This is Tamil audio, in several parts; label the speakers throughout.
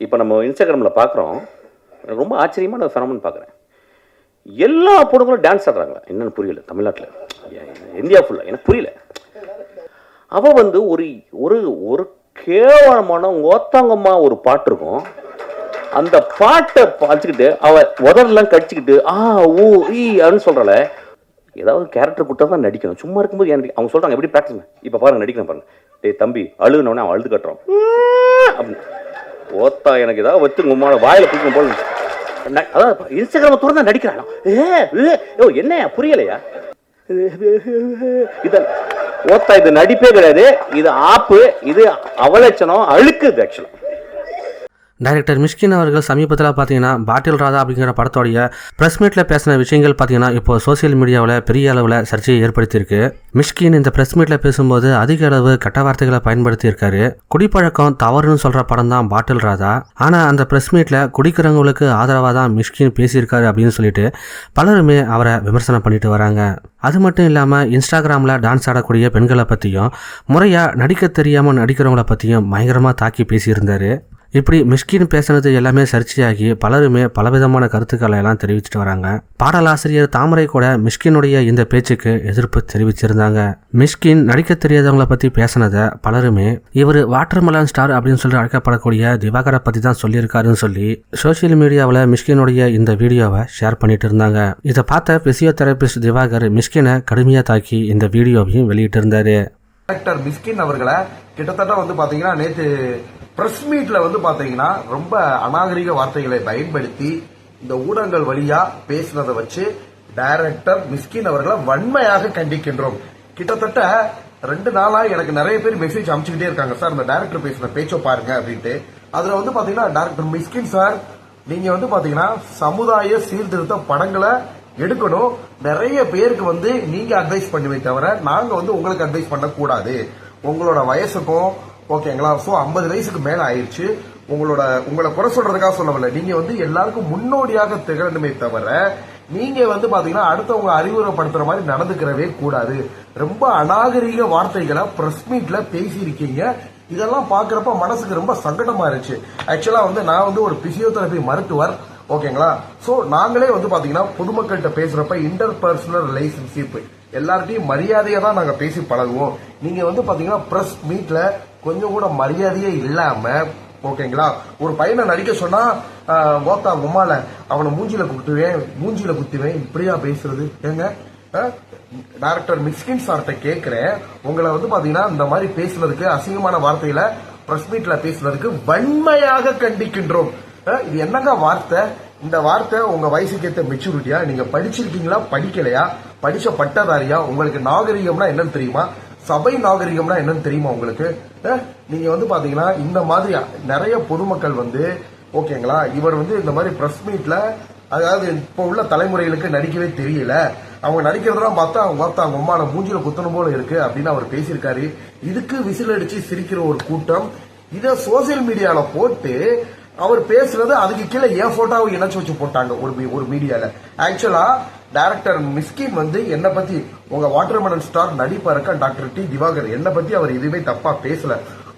Speaker 1: இப்போ நம்ம இன்ஸ்டாகிராமில் பார்க்குறோம், எனக்கு ரொம்ப ஆச்சரியமான ஃபெனோமன் பார்க்குறேன். எல்லா பொண்ணுங்களும் டான்ஸ் ஆடுறாங்களா என்னன்னு புரியல. தமிழ்நாட்டில், இந்தியா ஃபுல்லாக எனக்கு புரியல. அவள் வந்து ஒரு ஒரு ஒரு கேவலமான ஓத்தாங்கம்மா ஒரு பாட்டு இருக்கும். அந்த பாட்டை பார்த்துக்கிட்டு அவள் உதறலாம் கடிச்சிக்கிட்டு ஊ ஈ அப்படின்னு சொல்கிறாள். ஏதாவது கேரக்டர் கொடுத்தா தான் நடிக்கணும். சும்மா இருக்கும்போது அவங்க சொல்கிறாங்க எப்படி ப்ராக்டிஸ். இப்போ பாருங்க நடிக்கிறேன் பாருங்க. டேய் தம்பி அழுகுனோடனே அவன் அழுது கட்டுறான் அப்படின்னு. ஓத்தா எனக்கு ஏதாவது வச்சு உங்களோட வாயில் பிடிக்கும் போல. அதான் இன்ஸ்டாகிராம துறந்தா நடிக்கிறான். என்ன புரியலையா? இது ஓத்தா, இது நடிப்பே கிடையாது, இது ஆப்பு, இது அவலட்சணம், அழுக்குது ஆக்சுவலாக.
Speaker 2: டைரக்டர் மிஷ்கின் அவர்கள் சமீபத்தில் பார்த்தீங்கன்னா பாட்டில் ராதா அப்படிங்கிற படத்தோடைய ப்ரெஸ் மீட்டில் பேசின விஷயங்கள் பார்த்தீங்கன்னா இப்போ சோசியல் மீடியாவில் பெரிய அளவில் சர்ச்சையை ஏற்படுத்தியிருக்கு. மிஷ்கின் இந்த ப்ரெஸ் மீட்டில் பேசும்போது அதிக அளவு கெட்ட வார்த்தைகளை பயன்படுத்தியிருக்காரு. குடிப்பழக்கம் தவறுன்னு சொல்கிற படம் தான் பாட்டில் ராதா. ஆனால் அந்த ப்ரெஸ் மீட்டில் குடிக்கிறவங்களுக்கு ஆதரவாக தான் மிஷ்கின் பேசியிருக்காரு அப்படின்னு சொல்லிட்டு பலருமே அவரை விமர்சனம் பண்ணிட்டு வராங்க. அது மட்டும் இல்லாமல் இன்ஸ்டாகிராமில் டான்ஸ் ஆடக்கூடிய பெண்களை பற்றியும் முறையாக நடிக்க தெரியாமல் நடிக்கிறவங்கள பற்றியும் பயங்கரமாக தாக்கி பேசியிருந்தார். இப்படி மிஷ்கின் பேசுனது எல்லாமே சர்ச்சையாகி பலருமே பலவிதமான கருத்துக்களை எல்லாம் தெரிவிச்சுட்டு வராங்க. பாடலாசிரியர் தாமரை கூட மிஷ்கினுடைய இந்த பேச்சுக்கு எதிர்ப்பு தெரிவிச்சிருந்தாங்க. மிஷ்கின் நடிக்க தெரியாதவங்களை பற்றி பேசினதை பலருமே இவர் வாட்டர்மெலன் ஸ்டார் அப்படின்னு சொல்லி அழைக்கப்படக்கூடிய திவாகரை பற்றி தான் சொல்லியிருக்காருன்னு சொல்லி சோசியல் மீடியாவில் மிஷ்கினுடைய இந்த வீடியோவை ஷேர் பண்ணிட்டு இருந்தாங்க. இதை பார்த்த பிசியோதெரபிஸ்ட் திவாகர் மிஷ்கினை கடுமையாக தாக்கி இந்த வீடியோவையும் வெளியிட்டு இருந்தாரு.
Speaker 3: டைரக்டர் மிஷ்கின் அவர்களை கிட்டத்தட்ட வந்து பாத்தீங்கன்னா நேற்று பிரஸ் மீட்ல வந்து பாத்தீங்கன்னா ரொம்ப அநாகரிக வார்த்தைகளை பயன்படுத்தி இந்த ஊடகங்கள் வழியா பேசினதை வச்சு டைரக்டர் மிஷ்கின் அவர்களை வன்மையாக கண்டிக்கின்றோம். கிட்டத்தட்ட 2 நாளா எனக்கு நிறைய பேர் மெசேஜ் அனுப்பிச்சுக்கிட்டே இருக்காங்க, சார் இந்த டைரக்டர் பேசின பேச்ச பாருங்க அப்படின்ட்டு. அதுல வந்து பாத்தீங்கன்னா டைரக்டர் மிஷ்கின் சார், நீங்க வந்து பாத்தீங்கன்னா சமுதாய சீர்திருத்த படங்களை எடுக்கணும். நிறைய பேருக்கு வந்து நீங்க அட்வைஸ் பண்ணுவே தவிர நாங்க வந்து உங்களுக்கு அட்வைஸ் பண்ண கூடாது. உங்களோட வயசுக்கும் ஓகேங்களா, சோ 50 வயசுக்கு மேல ஆயிடுச்சு. உங்களை குறை சொல்றதுக்காக சொல்லவில்லை, நீங்க வந்து எல்லாருக்கும் முன்னோடியாக திகழணுமே தவிர நீங்க வந்து பாத்தீங்கன்னா அடுத்தவங்க அறிவுரைப்படுத்துற மாதிரி நடந்துக்கிறவே கூடாது. ரொம்ப அநாகரிக வார்த்தைகளை பிரஸ் மீட்ல பேசியிருக்கீங்க. இதெல்லாம் பாக்குறப்ப மனசுக்கு ரொம்ப சங்கடமா இருந்துச்சு. ஆக்சுவலா வந்து நான் வந்து ஒரு பிசியோதெரபி மருத்துவர் ஓகேங்களா. சோ நாங்களே வந்து பாத்தீங்கன்னா பொதுமக்கள்கிட்ட பேசுறப்ப இன்டர்பர்சனல் ரிலேஷன்ஷிப் எல்லார்ட்டையும் மரியாதையா தான் நாங்க பேசி பழகுவோம். நீங்க வந்து பாத்தீங்கன்னா பிரஸ் மீட்ல கொஞ்சம் கூட மரியாதையே இல்லாம ஓகேங்களா, ஒரு பையனை நடிக்க சொன்னா ஓத்தா உமால அவனை மூஞ்சில குத்துவேன் இப்படியா பேசுறது? ஏங்க டைரக்டர் மிஷ்கின் சார்ட்ட கேட்கிறேன், உங்களை வந்து பாத்தீங்கன்னா இந்த மாதிரி பேசுறதுக்கு அசிங்கமான வார்த்தையில பிரஸ் மீட்ல பேசுறதுக்கு வன்மையாக கண்டிக்கின்றோம். இது என்னங்க வார்த்தை? இந்த வார்த்தை உங்க வயசுக்கு ஏற்ற மெச்சூரிட்டியா? நீங்க படிச்சிருக்கீங்களா படிக்கலையா? படிச்ச பட்டதாரியா? உங்களுக்கு நாகரிகம்னா என்னன்னு தெரியுமா? சபை நாகரிகம்னா என்னன்னு தெரியுமா உங்களுக்கு? நீங்க வந்து பாத்தீங்கன்னா இந்த மாதிரி நிறைய பொதுமக்கள் வந்து ஓகேங்களா, இவர் வந்து இந்த மாதிரி பிரஸ் மீட்ல அதாவது இப்ப உள்ள தலைமுறைகளுக்கு நடிக்கவே தெரியல, அவங்க நடிக்கிறதெல்லாம் பார்த்தா அவங்க அம்மான மூஞ்சில குத்தணும் போல இருக்கு அப்படின்னு அவர் பேசியிருக்காரு. இதுக்கு விசில் அடிச்சு சிரிக்கிற ஒரு கூட்டம் இத சோசியல் மீடியால போட்டு அவர் பேசுறது அதுக்கு கீழே என் போட்டோவை இணைச்சு வச்சு போட்டாங்க ஒரு மீடியால. ஆக்சுவலா டைரக்டர் மிஷ்கின் வந்து என்ன பத்தி உங்க வாட்டர்மெலன் ஸ்டார் நடிப்பா இருக்க டாக்டர் டி திவாகர் என்ன பத்தி அவர் எதுவுமே தப்பா பேசல.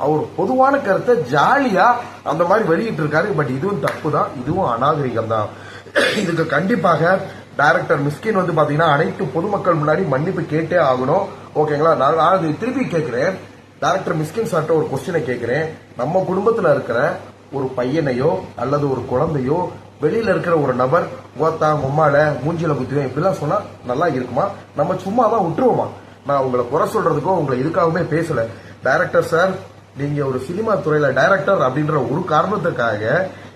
Speaker 3: அவர் பொதுவான கருத்தை ஜாலியா அந்த மாதிரி வெளியிட்டு இருக்காரு. பட் இதுவும் தப்பு தான், இதுவும் அநாகரிகம் தான். இதுக்கு கண்டிப்பாக டைரக்டர் மிஷ்கின் வந்து பாத்தீங்கன்னா அனைத்து பொதுமக்கள் முன்னாடி மன்னிப்பு கேட்டே ஆகணும் ஓகேங்களா. நான் திருப்பி கேட்கிறேன், டைரக்டர் மிஷ்கின் சார்ட்ட ஒரு கொஸ்டினை கேட்கிறேன். நம்ம குடும்பத்துல இருக்கிற ஒரு பையனையோ அல்லது ஒரு குழந்தையோ வெளியில இருக்கிற ஒரு நபர் ஓத்தா உம்மால மூஞ்சில குத்துவேன் இப்படிலாம் சொன்னா நல்லா இருக்குமா? நம்ம சும்மா தான் விட்டுருவோமா? நான் உங்களை குறை சொல்றதுக்கோ உங்களை இதுக்காகவே பேசல. டைரக்டர் சார், நீங்க ஒரு சினிமா துறையில டைரக்டர் அப்படின்ற ஒரு காரணத்துக்காக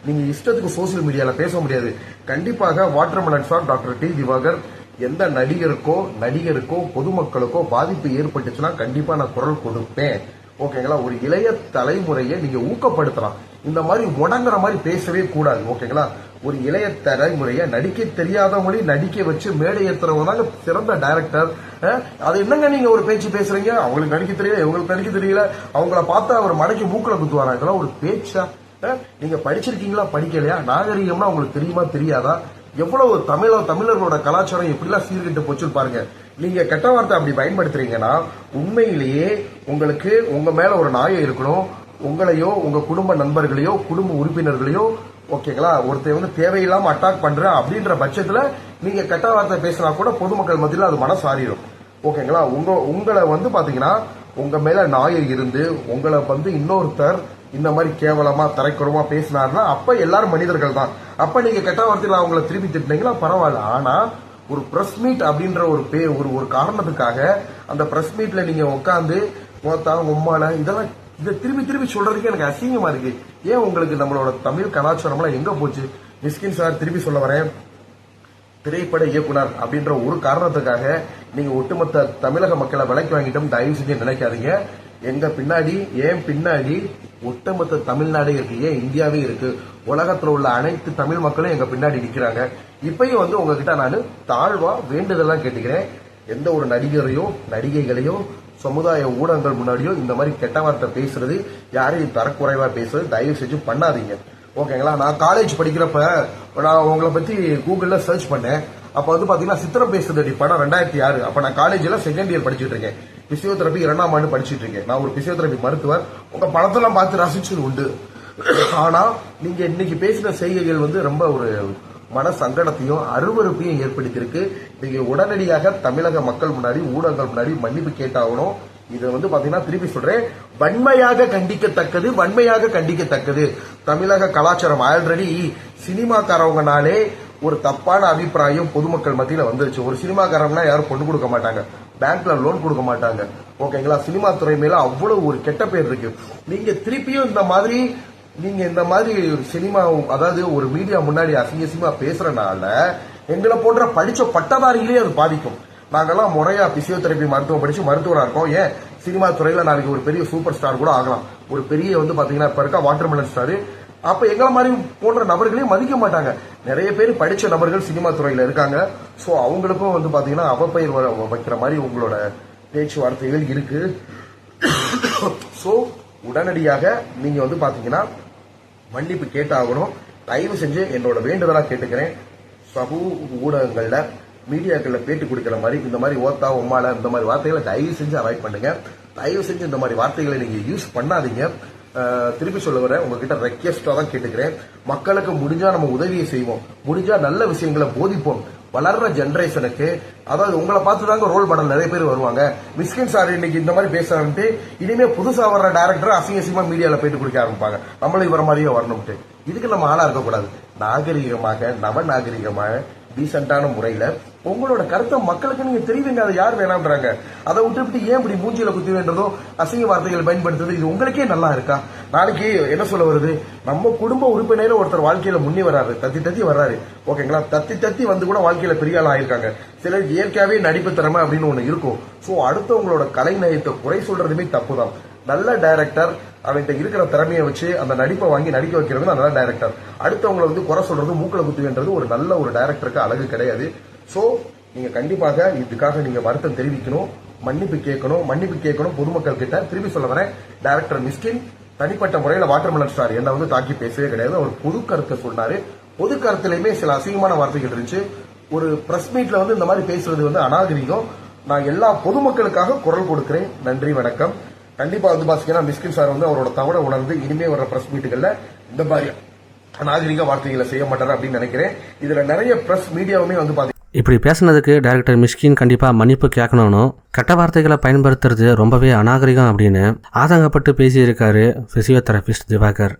Speaker 3: நீங்க இஷ்டத்துக்கு சோசியல் மீடியால பேச முடியாது. கண்டிப்பாக watermelon star doctor D Diwakar எந்த நடிகருக்கோ பொதுமக்களுக்கோ பாதிப்பு ஏற்பட்டுச்சுன்னா கண்டிப்பா நான் குரல் கொடுப்பேன் ஓகேங்களா. ஒரு இளைய தலைமுறையை நீங்க ஊக்கப்படுத்தலாம், இந்த மாதிரி முடங்குற மாதிரி பேசவே கூடாது ஓகேங்களா. ஒரு இளைய தலைமுறையை நடிக்க தெரியாதவங்களையும் நடிக்க வச்சு மேடை ஏற்றுறவங்க தாங்க சிறந்த டைரக்டர். அது என்னங்க நீங்க ஒரு பேச்சு பேசுறீங்க, அவங்களுக்கு நடிக்க தெரியல இவங்களுக்கு நடிக்க தெரியல, அவங்கள பார்த்தா அவர் மடக்கி மூக்கில குத்துவாரா? இதெல்லாம் ஒரு பேச்சா? நீங்க படிச்சிருக்கீங்களா படிக்கலையா? நாகரிகம்னா உங்களுக்கு தெரியுமா தெரியாதா? எவ்வளவு தமிழர்களோட கலாச்சாரம் எப்படிலாம் சீர்கிட்டு போச்சு பாருங்க. நீங்க கெட்ட வார்த்தை அப்படி பயன்படுத்துறீங்கன்னா உண்மையிலேயே உங்களுக்கு உங்க மேல ஒரு நாயம் இருக்கணும், உங்களையோ உங்க குடும்ப நண்பர்களையோ குடும்ப உறுப்பினர்களையோ ஓகேங்களா ஒருத்தர் வந்து தேவையில்லாம அட்டாக் பண்ற அப்படின்ற பட்சத்துல நீங்க கெட்ட வார்த்தை பேசினா கூட பொதுமக்கள் மத்தியில் அது மனசு ஆறிடும். ஓகேங்களா உங்களை வந்து பாத்தீங்கன்னா உங்க மேல நாயை இருந்து உங்களை வந்து இன்னொருத்தர் இந்த மாதிரி கேவலமா தரைக்குறமா பேசினார்னா அப்ப எல்லாரும் மனிதர்கள் தான். அப்ப நீங்க கெட்ட வார்த்தையில அவங்கள திருப்பி திட்டினீங்களா பரவாயில்ல. ஆனா ஒரு பிரஸ் மீட் அப்படின்ற ஒரு காரணத்துக்காக அந்த பிரஸ் மீட்ல நீங்க உட்காந்து உம்மால இதெல்லாம் இதை திருப்பி திருப்பி சொல்றதுக்கு எனக்கு அசிங்கமா இருக்கு. ஏன் உங்களுக்கு நம்மளோட தமிழ் கலாச்சாரம்லாம் எங்க போச்சு? மிஸ்கின் சார் திருப்பி சொல்ல வரேன், திரைப்பட இயக்குனர் அப்படின்ற ஒரு காரணத்துக்காக நீங்க ஒட்டுமொத்த தமிழக மக்களை விலைக்கு வாங்கிட்டோம் தயவு செஞ்சு நினைக்காதீங்க. எங்க பின்னாடி ஏன் பின்னாடி ஒட்டுமொத்த தமிழ்நாடே இருக்கு, ஏன் இந்தியாவே இருக்கு. உலகத்துல உள்ள அனைத்து தமிழ் மக்களும் எங்க பின்னாடி நிக்கிறாங்க. இப்பயும் வந்து உங்ககிட்ட நான் தாழ்வா வேண்டுதெல்லாம் கேட்டுக்கிறேன். எந்த ஒரு நடிகரையோ நடிகைகளையோ சமுதாய ஊடகங்கள் முன்னாடியோ இந்த மாதிரி கெட்ட வார்த்தை பேசுறது, யாரையும் தரக்குறைவா பேசுறது தயவு செஞ்சு பண்ணாதீங்க. ஓகேங்களா? நான் காலேஜ் படிக்கிறப்ப நான் உங்களை பத்தி கூகுள்ல சர்ச் பண்ணேன். அப்ப வந்து பாத்தீங்கன்னா சித்திரம் பேசுறது படம் 2006. அப்ப நான் காலேஜ்ல செகண்ட் இயர் படிச்சுட்டு இருக்கேன். பிசியோதெரபி 2ஆம் ஆண்டு படிச்சுட்டு இருக்கேன். நான் ஒரு பிசியோதெரபி மருத்துவர். உங்க படத்தெல்லாம் பார்த்து ரசிச்சது உண்டு. ஆனா நீங்க இன்னைக்கு பேசின செய்கைகள் வந்து ரொம்ப ஒரு மன சங்கடத்தையும் அருவருப்பையும் ஏற்படுத்தியிருக்கு. நீங்க உடனடியாக தமிழக மக்கள் முன்னாடி ஊடகங்கள் முன்னாடி மன்னிப்பு கேட்டாகணும். இதை வந்து பாத்தீங்கன்னா திருப்பி சொல்றேன், வன்மையாக கண்டிக்கத்தக்கது, வன்மையாக கண்டிக்கத்தக்கது. தமிழக கலாச்சாரம் ஆல்ரெடி சினிமாக்காரவங்கனாலே ஒரு தப்பான அபிப்பிராயம் பொதுமக்கள் மத்தியில வந்துருச்சு. ஒரு சினிமாக்காரங்கன்னா யாரும் பொண்ணு கொடுக்க மாட்டாங்க, பேங்க்ல லோன் கொடுக்க மாட்டாங்க. ஓகேங்களா? சினிமா துறை மேல அவ்வளவு ஒரு கெட்ட பேர் இருக்கு. நீங்க திருப்பியும் இந்த மாதிரி சினிமா அதாவது ஒரு மீடியா முன்னாடி அசிங்கமா பேசுறதுனால எங்களை போன்ற படிச்ச பட்டதாரிகளே அது பாதிக்கும். நாங்கெல்லாம் முறையா பிசியோதெரபி மருத்துவம் படிச்சு மருத்துவரா இருக்கோம். ஏன் சினிமா துறையில நாளைக்கு ஒரு பெரிய சூப்பர் ஸ்டார் கூட ஆகலாம். ஒரு பெரிய வந்து பாத்தீங்கன்னா இப்ப இருக்க வாட்டர்மெலன் ஸ்டார். அப்ப எங்களை மாதிரி போன்ற நபர்களையும் மதிக்க மாட்டாங்க. நிறைய பேர் படிச்ச நபர்கள் சினிமா துறையில இருக்காங்க. சோ அவங்களுக்கும் வந்து பாத்தீங்கன்னா அவப்பெயர் வைக்கிற மாதிரி உங்களோட பேச்சுவார்த்தைகள் இருக்கு. சோ உடனடியாக நீங்க வந்து பாத்தீங்கன்னா மன்னிப்பு கேட்டாகணும். தயவு செஞ்சு என்னோட வேண்டுதலா கேட்டுக்கிறேன். சமூக ஊடகங்கள்ல மீடியாக்கள்ல பேட்டி கொடுக்கிற மாதிரி இந்த மாதிரி ஓத்தா உம்மால இந்த மாதிரி வார்த்தைகளை தயவு செஞ்சு அவாய்ட் பண்ணுங்க. தயவு செஞ்சு இந்த மாதிரி வார்த்தைகளை நீங்க யூஸ் பண்ணாதீங்க. திருப்பி சொல்ல வர உங்ககிட்ட ரெக்வெஸ்டா தான் கேட்டுக்கிறேன். மக்களுக்கு முடிஞ்சா நம்ம உதவியை செய்வோம், முடிஞ்சா நல்ல விஷயங்களை போதிப்போம். வளர்ற ஜெனரேஷனுக்கு அதாவது உங்களை பார்த்து தாங்க ரோல் மாடல் நிறைய பேர் வருவாங்க. மிஸ்கின் சார் இன்னைக்கு இந்த மாதிரி பேசுறான்ட்டு இனிமே புதுசா வர்ற டைரக்டர் அசிங்கமா மீடியால போயிட்டு கொடுக்க ஆரம்பிப்பாங்க. நம்மளும் இவர மாதிரியே வரணும்ட்டு. இதுக்கு நம்ம ஆளா இருக்கக்கூடாது. நாகரிகமாக நவநாகரிகமாக டீசென்டான முறையில உங்களோட கருத்தை மக்களுக்கு நீங்க தெரிவிங்க. அதை யார் வேணாம்ன்றாங்க. அதை விட்டு ஏன் இப்படி மூஞ்சியில குத்தி வேண்டதோ அசிங்க வார்த்தைகளை பயன்படுத்துறது இது உங்களுக்கே நல்லா இருக்கா? நாளைக்கு என்ன சொல்ல வருது, நம்ம குடும்ப உறுப்பினர் ஒருத்தர் வாழ்க்கையில முன்னே வர்றாரு, தத்தி வர்றாரு. ஓகேங்களா? தத்தி வந்து கூட வாழ்க்கையில பெரிய ஆள் ஆயிருக்காங்க. சிலர் இயற்கையாவே நடிப்பு திறமை அப்படின்னு ஒண்ணு இருக்கும். சோ அடுத்தவங்களோட கலை நயத்தை குறை சொல்றதுமே தப்புதான். நல்ல டைரக்டர் அவன்கிட்ட இருக்கிற திறமையை வச்சு அந்த நடிப்பை வாங்கி நடிக்க வைக்கிறது நல்ல டைரக்டர். அடுத்தவங்களை வந்து குறை சொல்றது மூக்கல குத்துவேன்றது ஒரு நல்ல ஒரு டைரக்டருக்கு அழகு கிடையாது. சோ நீங்க கண்டிப்பாக இதுக்காக நீங்க வருத்தம் தெரிவிக்கணும், மன்னிப்பு கேட்கணும் பொதுமக்கள் கிட்ட. திருப்பி சொல்ல வரேன், டைரக்டர் மிஸ்கின் தனிப்பட்ட முறையில வாட்டர்மெலன் ஸ்டார் என்ன வந்து தாக்கி பேசவே கிடையாது. அவர் பொது கருத்தை சொன்னாரு. பொது கருத்துலயுமே சில அசிங்கமான வார்த்தைகள் இருந்துச்சு. ஒரு பிரஸ் மீட்ல வந்து இந்த மாதிரி பேசுறது வந்து அநாகரிகம். நான் எல்லா பொதுமக்களுக்காக குரல் கொடுக்கிறேன். நன்றி, வணக்கம். கண்டிப்பா வந்து பாத்தீங்கன்னா மிஸ்கின் சார் வந்து அவரோட தவறை உணர்ந்து இனிமே வர்ற பிரஸ் மீட்டுகள்ல இந்த மாதிரி அநாகரிக வார்த்தைகளை செய்ய மாட்டாரு அப்படின்னு நினைக்கிறேன். இதுல நிறைய பிரஸ் மீடியாவுமே வந்து
Speaker 2: இப்படி பேசுனதுக்கு டைரக்டர் மிஷ்கின் கண்டிப்பாக மன்னிப்பு கேட்கணும். கெட்ட வார்த்தைகளை பயன்படுத்துறது ரொம்பவே அநாகரிகம் அப்படின்னு ஆதங்கப்பட்டு பேசியிருக்காரு பிசியோதெரபிஸ்ட் திவாகர்.